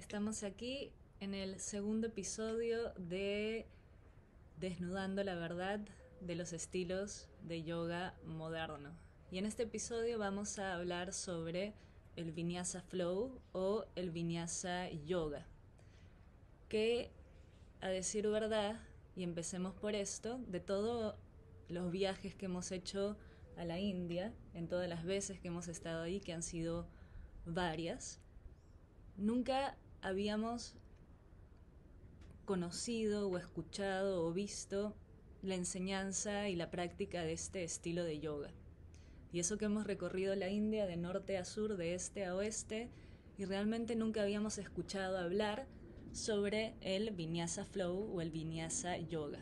Estamos aquí en el segundo episodio de Desnudando la verdad de los estilos de yoga moderno. Y en este episodio vamos a hablar sobre el Vinyasa Flow o el Vinyasa Yoga, que, a decir verdad, y empecemos por esto, de todos los viajes que hemos hecho a la India, en todas las veces que hemos estado ahí, que han sido varias, nunca habíamos conocido o escuchado o visto la enseñanza y la práctica de este estilo de yoga. Y eso que hemos recorrido la India de norte a sur, de este a oeste, y realmente nunca habíamos escuchado hablar sobre el Vinyasa Flow o el Vinyasa Yoga.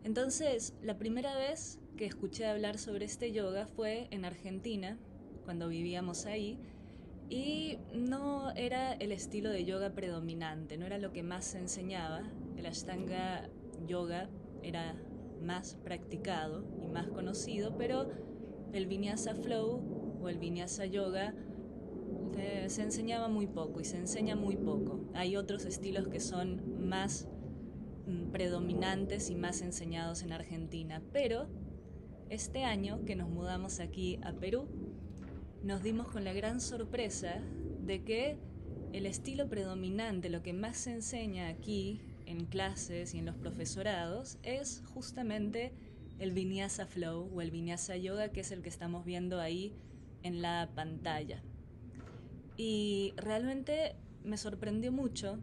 Entonces, la primera vez que escuché hablar sobre este yoga fue en Argentina, cuando vivíamos ahí, y no era el estilo de yoga predominante, no era lo que más se enseñaba. El Ashtanga Yoga era más practicado y más conocido, pero el Vinyasa Flow o el Vinyasa Yoga se enseñaba muy poco y se enseña muy poco. Hay otros estilos que son más predominantes y más enseñados en Argentina, pero este año que nos mudamos aquí a Perú, nos dimos con la gran sorpresa de que el estilo predominante, lo que más se enseña aquí en clases y en los profesorados, es justamente el Vinyasa Flow o el Vinyasa Yoga, que es el que estamos viendo ahí en la pantalla. Y realmente me sorprendió mucho.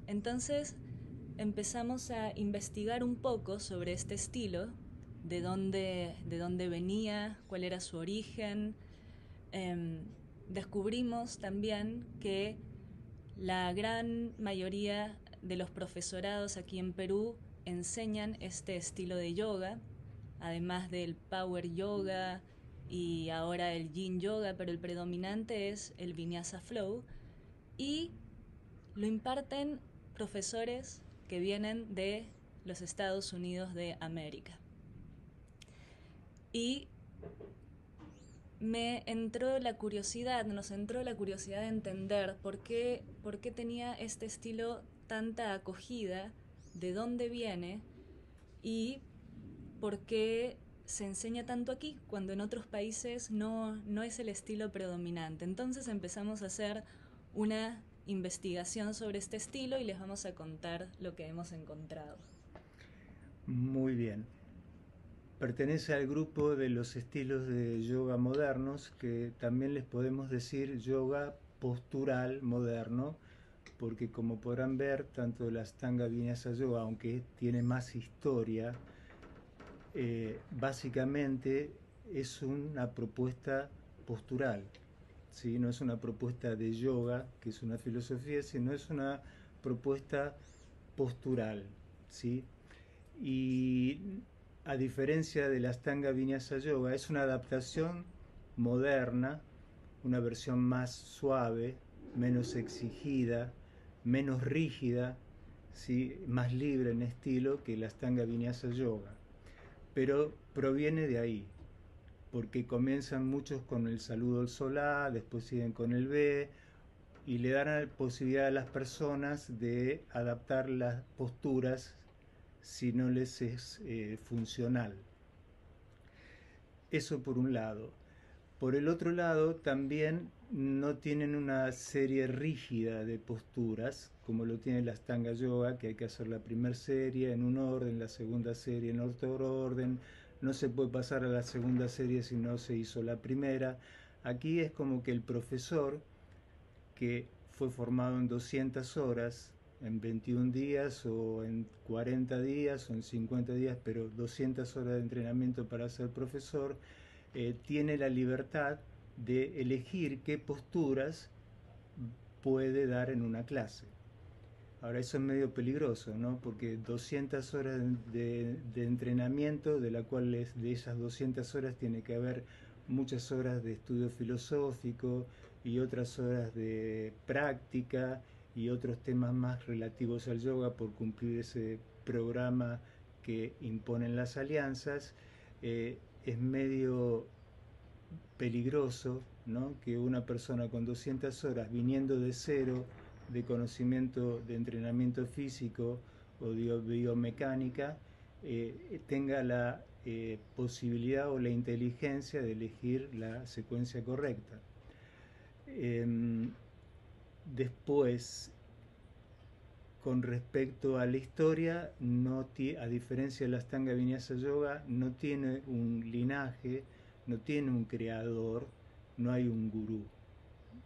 Entonces empezamos a investigar un poco sobre este estilo, de dónde venía, cuál era su origen. Descubrimos también que la gran mayoría de los profesorados aquí en Perú enseñan este estilo de yoga, además del power yoga y ahora el yin yoga, pero el predominante es el Vinyasa Flow, y lo imparten profesores que vienen de los Estados Unidos de América. Y nos entró la curiosidad de entender por qué tenía este estilo tanta acogida, de dónde viene y por qué se enseña tanto aquí, cuando en otros países no es el estilo predominante. Entonces empezamos a hacer una investigación sobre este estilo y les vamos a contar lo que hemos encontrado. Muy bien. Pertenece al grupo de los estilos de yoga modernos, que también les podemos decir yoga postural moderno, porque como podrán ver, tanto el Ashtanga Vinyasa Yoga, aunque tiene más historia, básicamente es una propuesta postural, ¿sí? No es una propuesta de yoga, que es una filosofía, sino es una propuesta postural, ¿sí? Y a diferencia de la Ashtanga Vinyasa Yoga, es una adaptación moderna, una versión más suave, menos exigida, menos rígida, ¿sí? Más libre en estilo que la Ashtanga Vinyasa Yoga. Pero proviene de ahí, porque comienzan muchos con el saludo al solá, después siguen con el B, y le dan la posibilidad a las personas de adaptar las posturas si no les es funcional. Eso por un lado. Por el otro lado, también no tienen una serie rígida de posturas, como lo tiene la Ashtanga Yoga, que hay que hacer la primera serie en un orden, la segunda serie en otro orden, no se puede pasar a la segunda serie si no se hizo la primera. Aquí es como que el profesor, que fue formado en 200 horas, en 21 días o en 40 días o en 50 días, pero 200 horas de entrenamiento para ser profesor, tiene la libertad de elegir qué posturas puede dar en una clase. Ahora eso es medio peligroso, ¿no? Porque 200 horas de entrenamiento, de la cual de esas 200 horas tiene que haber muchas horas de estudio filosófico y otras horas de práctica y otros temas más relativos al yoga por cumplir ese programa que imponen las alianzas. Es medio peligroso, ¿no? Que una persona con 200 horas viniendo de cero de conocimiento de entrenamiento físico o de biomecánica tenga la posibilidad o la inteligencia de elegir la secuencia correcta. Después, con respecto a la historia, a diferencia del Ashtanga Vinyasa Yoga, no tiene un linaje, no tiene un creador, no hay un gurú.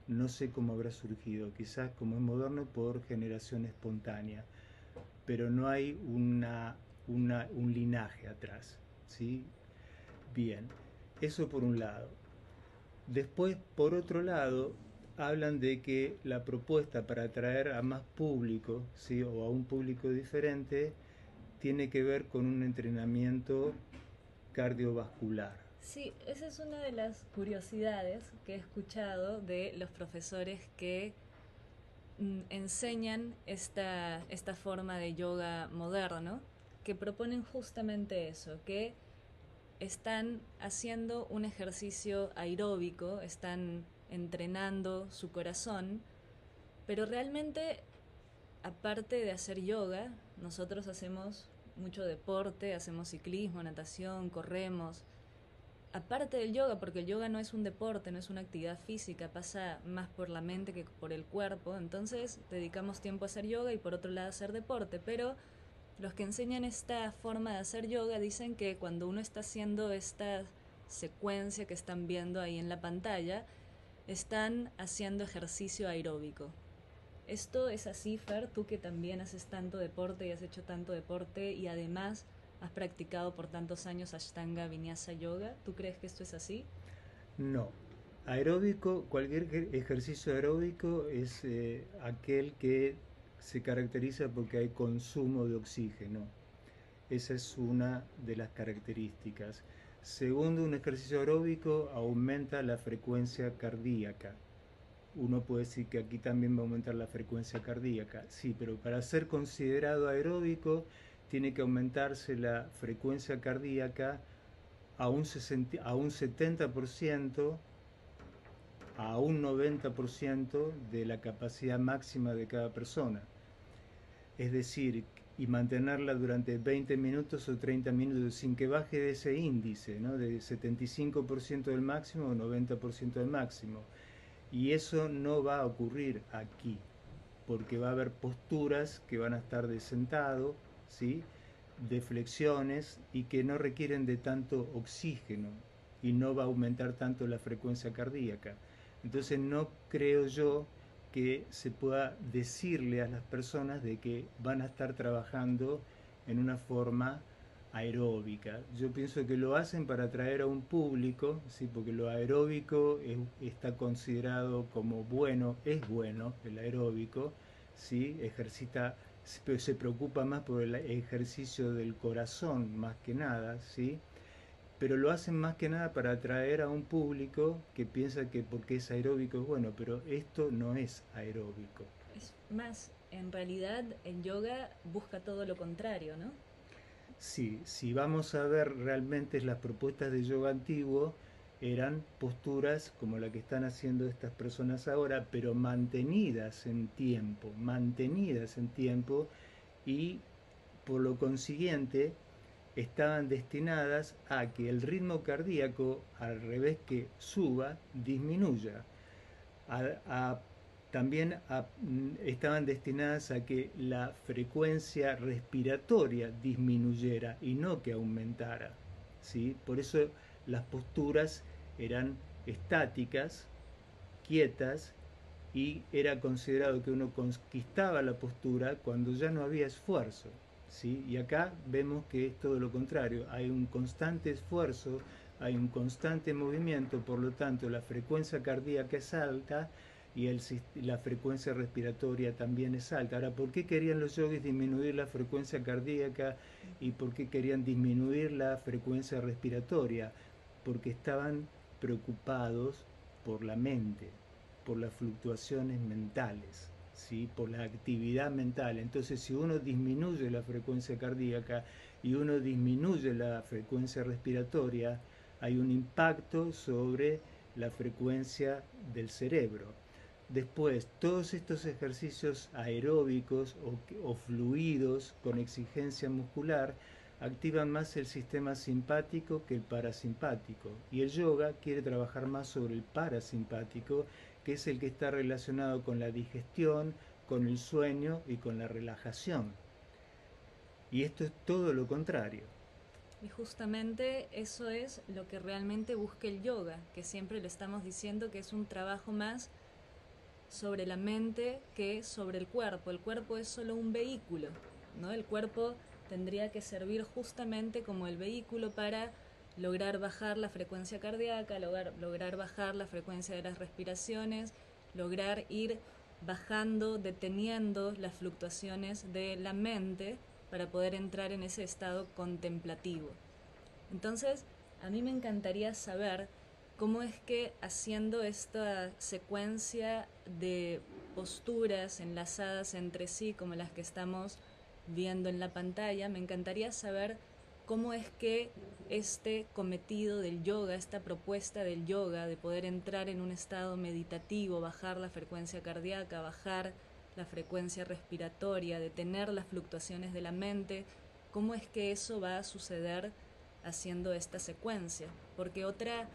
No sé cómo habrá surgido, quizás como es moderno por generación espontánea, pero no hay un linaje atrás, ¿sí? Bien, eso por un lado. Después, por otro lado, hablan de que la propuesta para atraer a más público, ¿sí? O a un público diferente, tiene que ver con un entrenamiento cardiovascular. Sí, esa es una de las curiosidades que he escuchado de los profesores que enseñan esta forma de yoga moderno, que proponen justamente eso, que están haciendo un ejercicio aeróbico, están entrenando su corazón, pero realmente, aparte de hacer yoga, nosotros hacemos mucho deporte, hacemos ciclismo, natación, corremos. Aparte del yoga, porque el yoga no es un deporte, no es una actividad física, pasa más por la mente que por el cuerpo, entonces dedicamos tiempo a hacer yoga y por otro lado a hacer deporte, pero los que enseñan esta forma de hacer yoga dicen que cuando uno está haciendo esta secuencia que están viendo ahí en la pantalla, están haciendo ejercicio aeróbico. ¿Esto es así, Fer? Tú que también haces tanto deporte y has hecho tanto deporte y además has practicado por tantos años Ashtanga Vinyasa Yoga, ¿tú crees que esto es así? No. Aeróbico, cualquier ejercicio aeróbico es aquel que se caracteriza porque hay consumo de oxígeno. Esa es una de las características. Segundo, un ejercicio aeróbico aumenta la frecuencia cardíaca. Uno puede decir que aquí también va a aumentar la frecuencia cardíaca. Sí, pero para ser considerado aeróbico tiene que aumentarse la frecuencia cardíaca a un 70%, a un 90% de la capacidad máxima de cada persona. Es decir, y mantenerla durante 20 minutos o 30 minutos sin que baje de ese índice, ¿no? De 75% del máximo o 90% del máximo. Y eso no va a ocurrir aquí, porque va a haber posturas que van a estar de sentado, ¿sí? De flexiones y que no requieren de tanto oxígeno y no va a aumentar tanto la frecuencia cardíaca. Entonces no creo yo que se pueda decirle a las personas de que van a estar trabajando en una forma aeróbica. Yo pienso que lo hacen para atraer a un público, ¿sí? Porque lo aeróbico está considerado como bueno, es bueno el aeróbico, ¿sí? Se preocupa más por el ejercicio del corazón más que nada, ¿sí? Pero lo hacen más que nada para atraer a un público que piensa que porque es aeróbico es bueno, pero esto no es aeróbico. Es más, en realidad el yoga busca todo lo contrario, ¿no? Sí, si vamos a ver realmente las propuestas de yoga antiguo, eran posturas como la que están haciendo estas personas ahora, pero mantenidas en tiempo y por lo consiguiente estaban destinadas a que el ritmo cardíaco, al revés que suba, disminuya. A, a, también estaban destinadas a que la frecuencia respiratoria disminuyera y no que aumentara, ¿sí? Por eso las posturas eran estáticas, quietas, y era considerado que uno conquistaba la postura cuando ya no había esfuerzo, ¿sí? Y acá vemos que es todo lo contrario, hay un constante esfuerzo, hay un constante movimiento, por lo tanto la frecuencia cardíaca es alta y la frecuencia respiratoria también es alta. Ahora, ¿por qué querían los yogis disminuir la frecuencia cardíaca y por qué querían disminuir la frecuencia respiratoria? Porque estaban preocupados por la mente, por las fluctuaciones mentales, ¿sí? Por la actividad mental. Entonces, si uno disminuye la frecuencia cardíaca y uno disminuye la frecuencia respiratoria, hay un impacto sobre la frecuencia del cerebro. Después, todos estos ejercicios aeróbicos o fluidos con exigencia muscular activan más el sistema simpático que el parasimpático. Y el yoga quiere trabajar más sobre el parasimpático, que es el que está relacionado con la digestión, con el sueño y con la relajación. Y esto es todo lo contrario. Y justamente eso es lo que realmente busca el yoga, que siempre le estamos diciendo que es un trabajo más sobre la mente que sobre el cuerpo. El cuerpo es solo un vehículo, ¿no? El cuerpo tendría que servir justamente como el vehículo para lograr bajar la frecuencia cardíaca, lograr bajar la frecuencia de las respiraciones, lograr ir bajando, deteniendo las fluctuaciones de la mente para poder entrar en ese estado contemplativo. Entonces, a mí me encantaría saber cómo es que haciendo esta secuencia de posturas enlazadas entre sí, como las que estamos viendo en la pantalla, me encantaría saber cómo es que este cometido del yoga, esta propuesta del yoga de poder entrar en un estado meditativo, bajar la frecuencia cardíaca, bajar la frecuencia respiratoria, detener las fluctuaciones de la mente, cómo es que eso va a suceder haciendo esta secuencia. Porque otra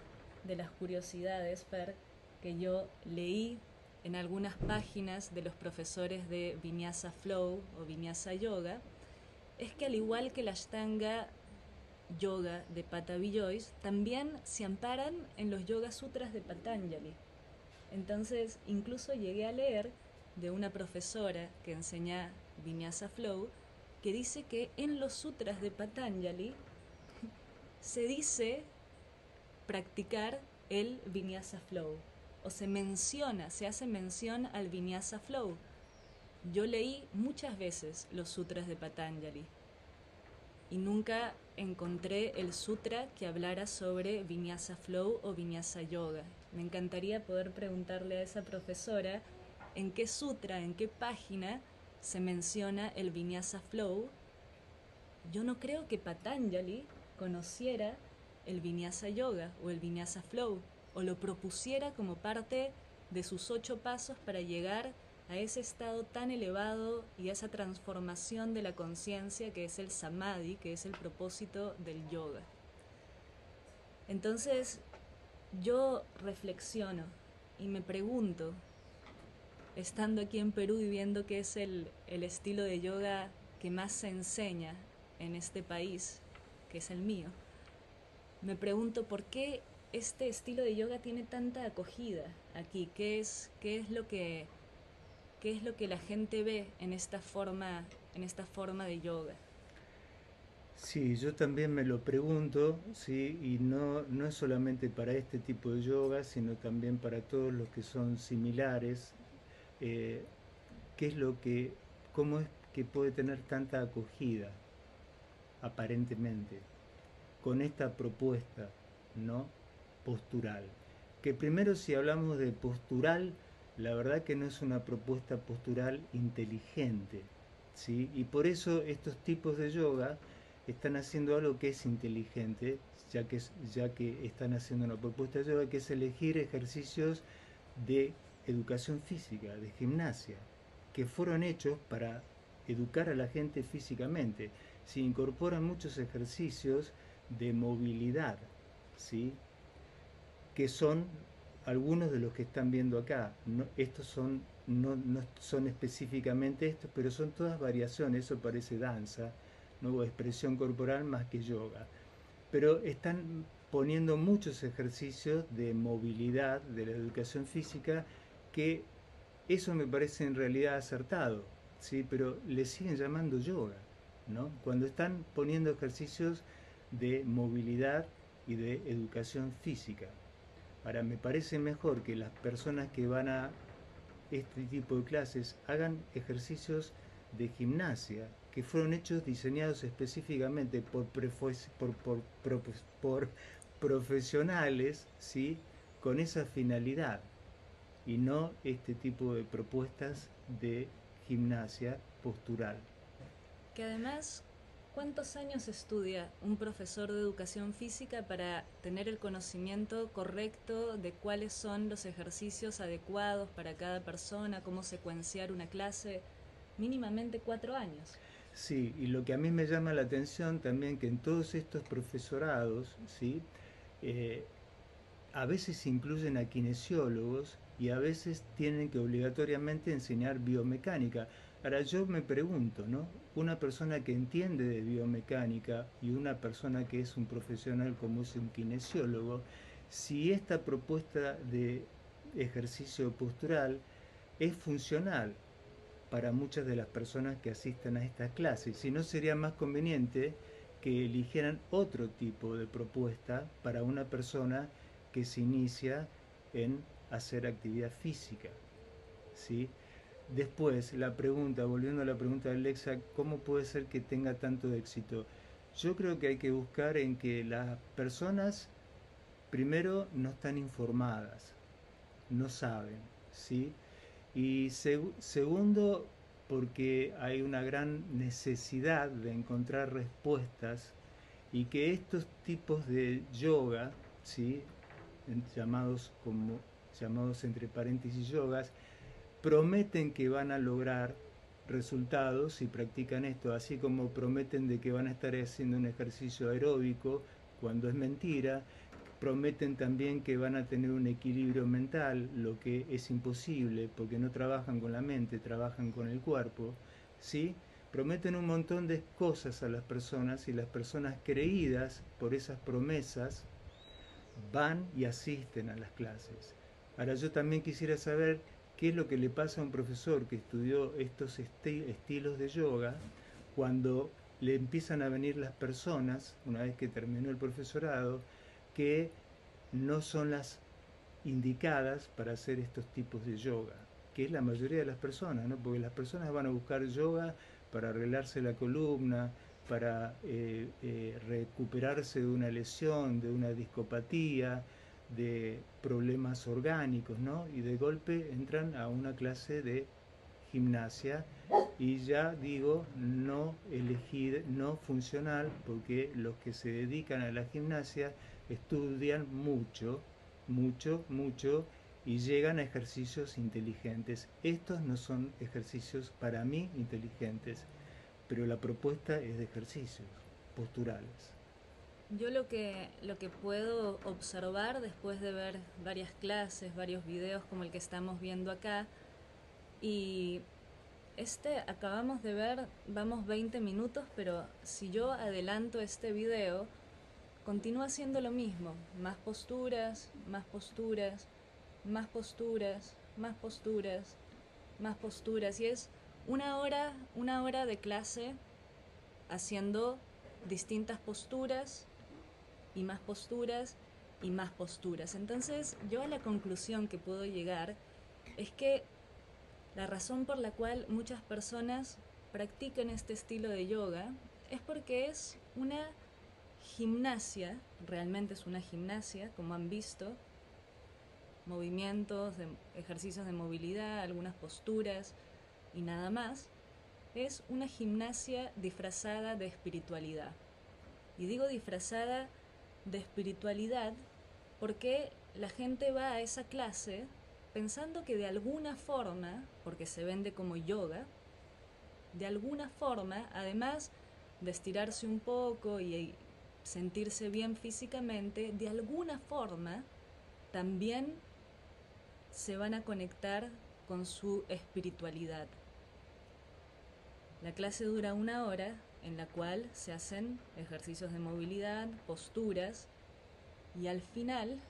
de las curiosidades, Fer, que yo leí en algunas páginas de los profesores de Vinyasa Flow o Vinyasa Yoga, es que al igual que la Ashtanga Yoga de Patabi Joyce, también se amparan en los Yoga Sutras de Patanjali. Entonces, incluso llegué a leer de una profesora que enseña Vinyasa Flow, que dice que en los sutras de Patanjali se dice practicar el Vinyasa Flow, o se hace mención al Vinyasa Flow. Yo leí muchas veces los sutras de Patanjali y nunca encontré el sutra que hablara sobre Vinyasa Flow o Vinyasa Yoga. Me encantaría poder preguntarle a esa profesora en qué sutra, en qué página se menciona el Vinyasa Flow. Yo no creo que Patanjali conociera el Vinyasa Yoga o el Vinyasa Flow, o lo propusiera como parte de sus 8 pasos para llegar a ese estado tan elevado y a esa transformación de la conciencia que es el samadhi, que es el propósito del yoga. Entonces, yo reflexiono y me pregunto, estando aquí en Perú y viendo que es el estilo de yoga que más se enseña en este país, que es el mío, me pregunto por qué este estilo de yoga tiene tanta acogida aquí. ¿Qué es lo que la gente ve en esta forma de yoga? Sí, yo también me lo pregunto, sí, y no es solamente para este tipo de yoga, sino también para todos los que son similares. eh, ¿Qué es lo que, cómo es que puede tener tanta acogida, aparentemente, con esta propuesta, ¿no? Postural? Que primero, si hablamos de postural, la verdad que no es una propuesta postural inteligente, ¿sí? Y por eso estos tipos de yoga están haciendo algo que es inteligente, ya que están haciendo una propuesta de yoga, que es elegir ejercicios de educación física, de gimnasia, que fueron hechos para educar a la gente físicamente. Se incorporan muchos ejercicios de movilidad, ¿sí? Que son algunos de los que están viendo acá. Estos son, no son específicamente estos, pero son todas variaciones, eso parece danza, nueva expresión corporal más que yoga. Pero están poniendo muchos ejercicios de movilidad de la educación física que eso me parece en realidad acertado, ¿sí? Pero le siguen llamando yoga, ¿no? Cuando están poniendo ejercicios de movilidad y de educación física. Ahora, me parece mejor que las personas que van a este tipo de clases hagan ejercicios de gimnasia que fueron hechos, diseñados específicamente por profesionales, ¿sí? Con esa finalidad y no este tipo de propuestas de gimnasia postural. Que además, ¿Cuántos años estudia un profesor de educación física para tener el conocimiento correcto de cuáles son los ejercicios adecuados para cada persona, cómo secuenciar una clase? Mínimamente 4 años. Sí, y lo que a mí me llama la atención también que en todos estos profesorados, ¿sí? Eh, a veces incluyen a kinesiólogos y a veces tienen que obligatoriamente enseñar biomecánica. Ahora yo me pregunto, ¿no? Una persona que entiende de biomecánica y una persona que es un profesional como es un kinesiólogo, si esta propuesta de ejercicio postural es funcional para muchas de las personas que asistan a estas clases, si no sería más conveniente que eligieran otro tipo de propuesta para una persona que se inicia en hacer actividad física, ¿sí? Después, la pregunta, volviendo a la pregunta de Alexa, ¿cómo puede ser que tenga tanto éxito? Yo creo que hay que buscar en que las personas, primero, no están informadas, no saben, ¿sí? Y segundo, porque hay una gran necesidad de encontrar respuestas y que estos tipos de yoga, ¿sí? llamados como llamados entre paréntesis yogas, prometen que van a lograr resultados si practican esto, así como prometen de que van a estar haciendo un ejercicio aeróbico cuando es mentira, prometen también que van a tener un equilibrio mental, lo que es imposible porque no trabajan con la mente, trabajan con el cuerpo, ¿sí? Prometen un montón de cosas a las personas y las personas creídas por esas promesas van y asisten a las clases. Ahora yo también quisiera saber qué es lo que le pasa a un profesor que estudió estos estilos de yoga cuando le empiezan a venir las personas, una vez que terminó el profesorado, que no son las indicadas para hacer estos tipos de yoga, que es la mayoría de las personas, ¿no? Porque las personas van a buscar yoga para arreglarse la columna, para recuperarse de una lesión, de una discopatía, de problemas orgánicos, ¿no? Y de golpe entran a una clase de gimnasia y ya digo no elegir, no funcional, porque los que se dedican a la gimnasia estudian mucho, mucho, mucho y llegan a ejercicios inteligentes. Estos no son ejercicios para mí inteligentes, pero la propuesta es de ejercicios posturales. Yo lo que puedo observar después de ver varias clases, varios videos como el que estamos viendo acá, y acabamos de ver, vamos 20 minutos, pero si yo adelanto este video, continúa haciendo lo mismo, más posturas, más posturas, más posturas, más posturas, más posturas, y es una hora de clase haciendo distintas posturas y más posturas y más posturas. Entonces, yo a la conclusión que puedo llegar es que la razón por la cual muchas personas practican este estilo de yoga es porque es una gimnasia, realmente es una gimnasia, como han visto, movimientos, ejercicios de movilidad, algunas posturas y nada más. Es una gimnasia disfrazada de espiritualidad. Y digo disfrazada de espiritualidad porque la gente va a esa clase pensando que de alguna forma, porque se vende como yoga, de alguna forma, además de estirarse un poco y sentirse bien físicamente, de alguna forma también se van a conectar con su espiritualidad. La clase dura 1 hora en la cual se hacen ejercicios de movilidad, posturas, y al final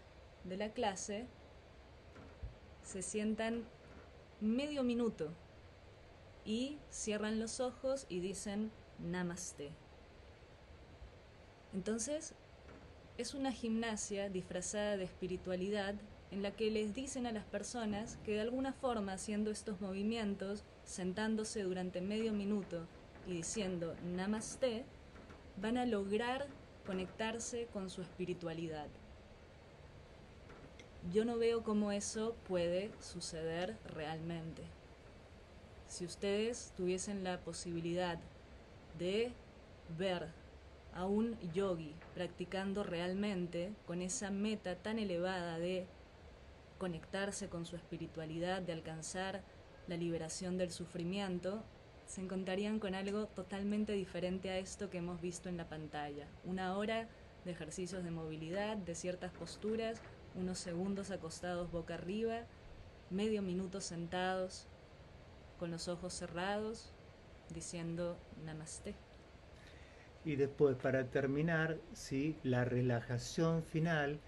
de la clase se sientan medio minuto y cierran los ojos y dicen Namaste. Entonces, es una gimnasia disfrazada de espiritualidad en la que les dicen a las personas que de alguna forma, haciendo estos movimientos, sentándose durante medio minuto y diciendo Namaste, van a lograr conectarse con su espiritualidad. Yo no veo cómo eso puede suceder realmente. Si ustedes tuviesen la posibilidad de ver a un yogi practicando realmente con esa meta tan elevada de conectarse con su espiritualidad, de alcanzar la liberación del sufrimiento, se encontrarían con algo totalmente diferente a esto que hemos visto en la pantalla. 1 hora de ejercicios de movilidad, de ciertas posturas, unos segundos acostados boca arriba, medio minuto sentados con los ojos cerrados, diciendo Namaste. Y después, para terminar, ¿sí?, la relajación final,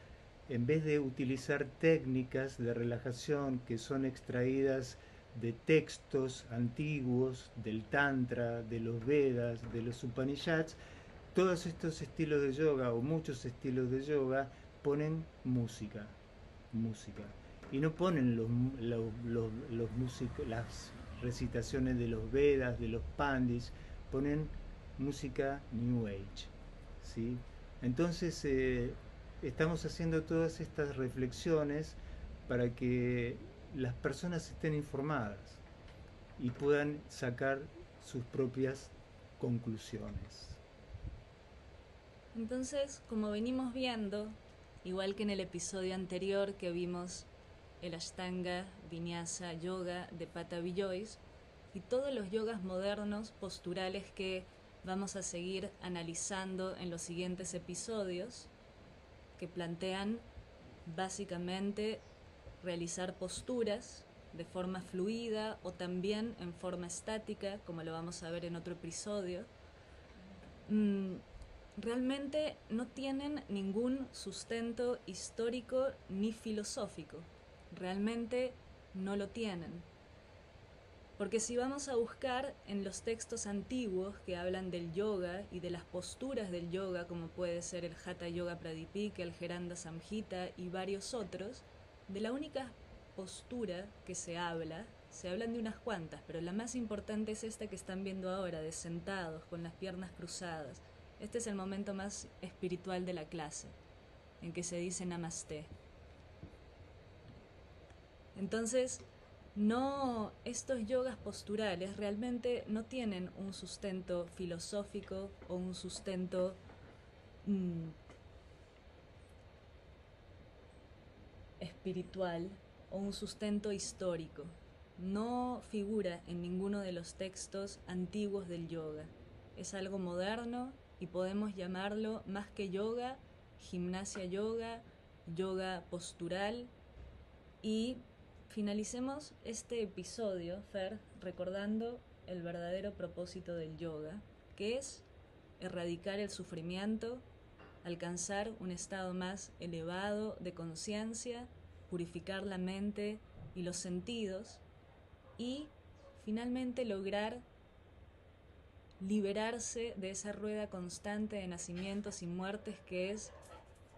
en vez de utilizar técnicas de relajación que son extraídas de textos antiguos, del Tantra, de los Vedas, de los Upanishads, todos estos estilos de yoga, o muchos estilos de yoga, ponen música. Y no ponen las recitaciones de los Vedas, de los Pandits, ponen música New Age, ¿sí? Entonces estamos haciendo todas estas reflexiones para que las personas estén informadas y puedan sacar sus propias conclusiones. Entonces, como venimos viendo, igual que en el episodio anterior que vimos el Ashtanga Vinyasa Yoga de Patabi Jois y todos los yogas modernos posturales que vamos a seguir analizando en los siguientes episodios, que plantean básicamente realizar posturas de forma fluida o también en forma estática, como lo vamos a ver en otro episodio, realmente no tienen ningún sustento histórico ni filosófico. Realmente no lo tienen. Porque si vamos a buscar en los textos antiguos que hablan del yoga y de las posturas del yoga, como puede ser el Hatha Yoga Pradipika, el Geranda Samhita y varios otros, de la única postura que se hablan de unas cuantas, pero la más importante es esta que están viendo ahora, de sentados, con las piernas cruzadas. Este es el momento más espiritual de la clase, en que se dice Namaste. Entonces, estos yogas posturales realmente no tienen un sustento filosófico o un sustento espiritual o un sustento histórico. No figura en ninguno de los textos antiguos del yoga. Es algo moderno y podemos llamarlo más que yoga, gimnasia yoga, yoga postural. Y finalicemos este episodio, Fer, recordando el verdadero propósito del yoga, que es erradicar el sufrimiento, alcanzar un estado más elevado de conciencia, purificar la mente y los sentidos y finalmente lograr liberarse de esa rueda constante de nacimientos y muertes que es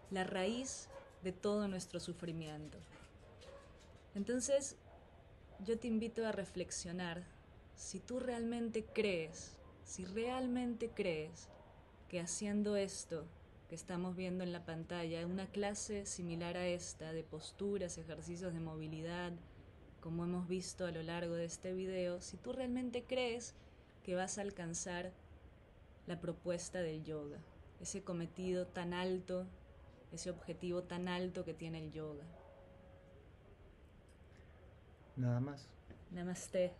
la raíz de todo nuestro sufrimiento. Entonces, yo te invito a reflexionar si tú realmente crees, que haciendo esto que estamos viendo en la pantalla, una clase similar a esta de posturas, ejercicios de movilidad, como hemos visto a lo largo de este video, si tú realmente crees que vas a alcanzar la propuesta del yoga, ese cometido tan alto, ese objetivo tan alto que tiene el yoga. Nada más. Namaste.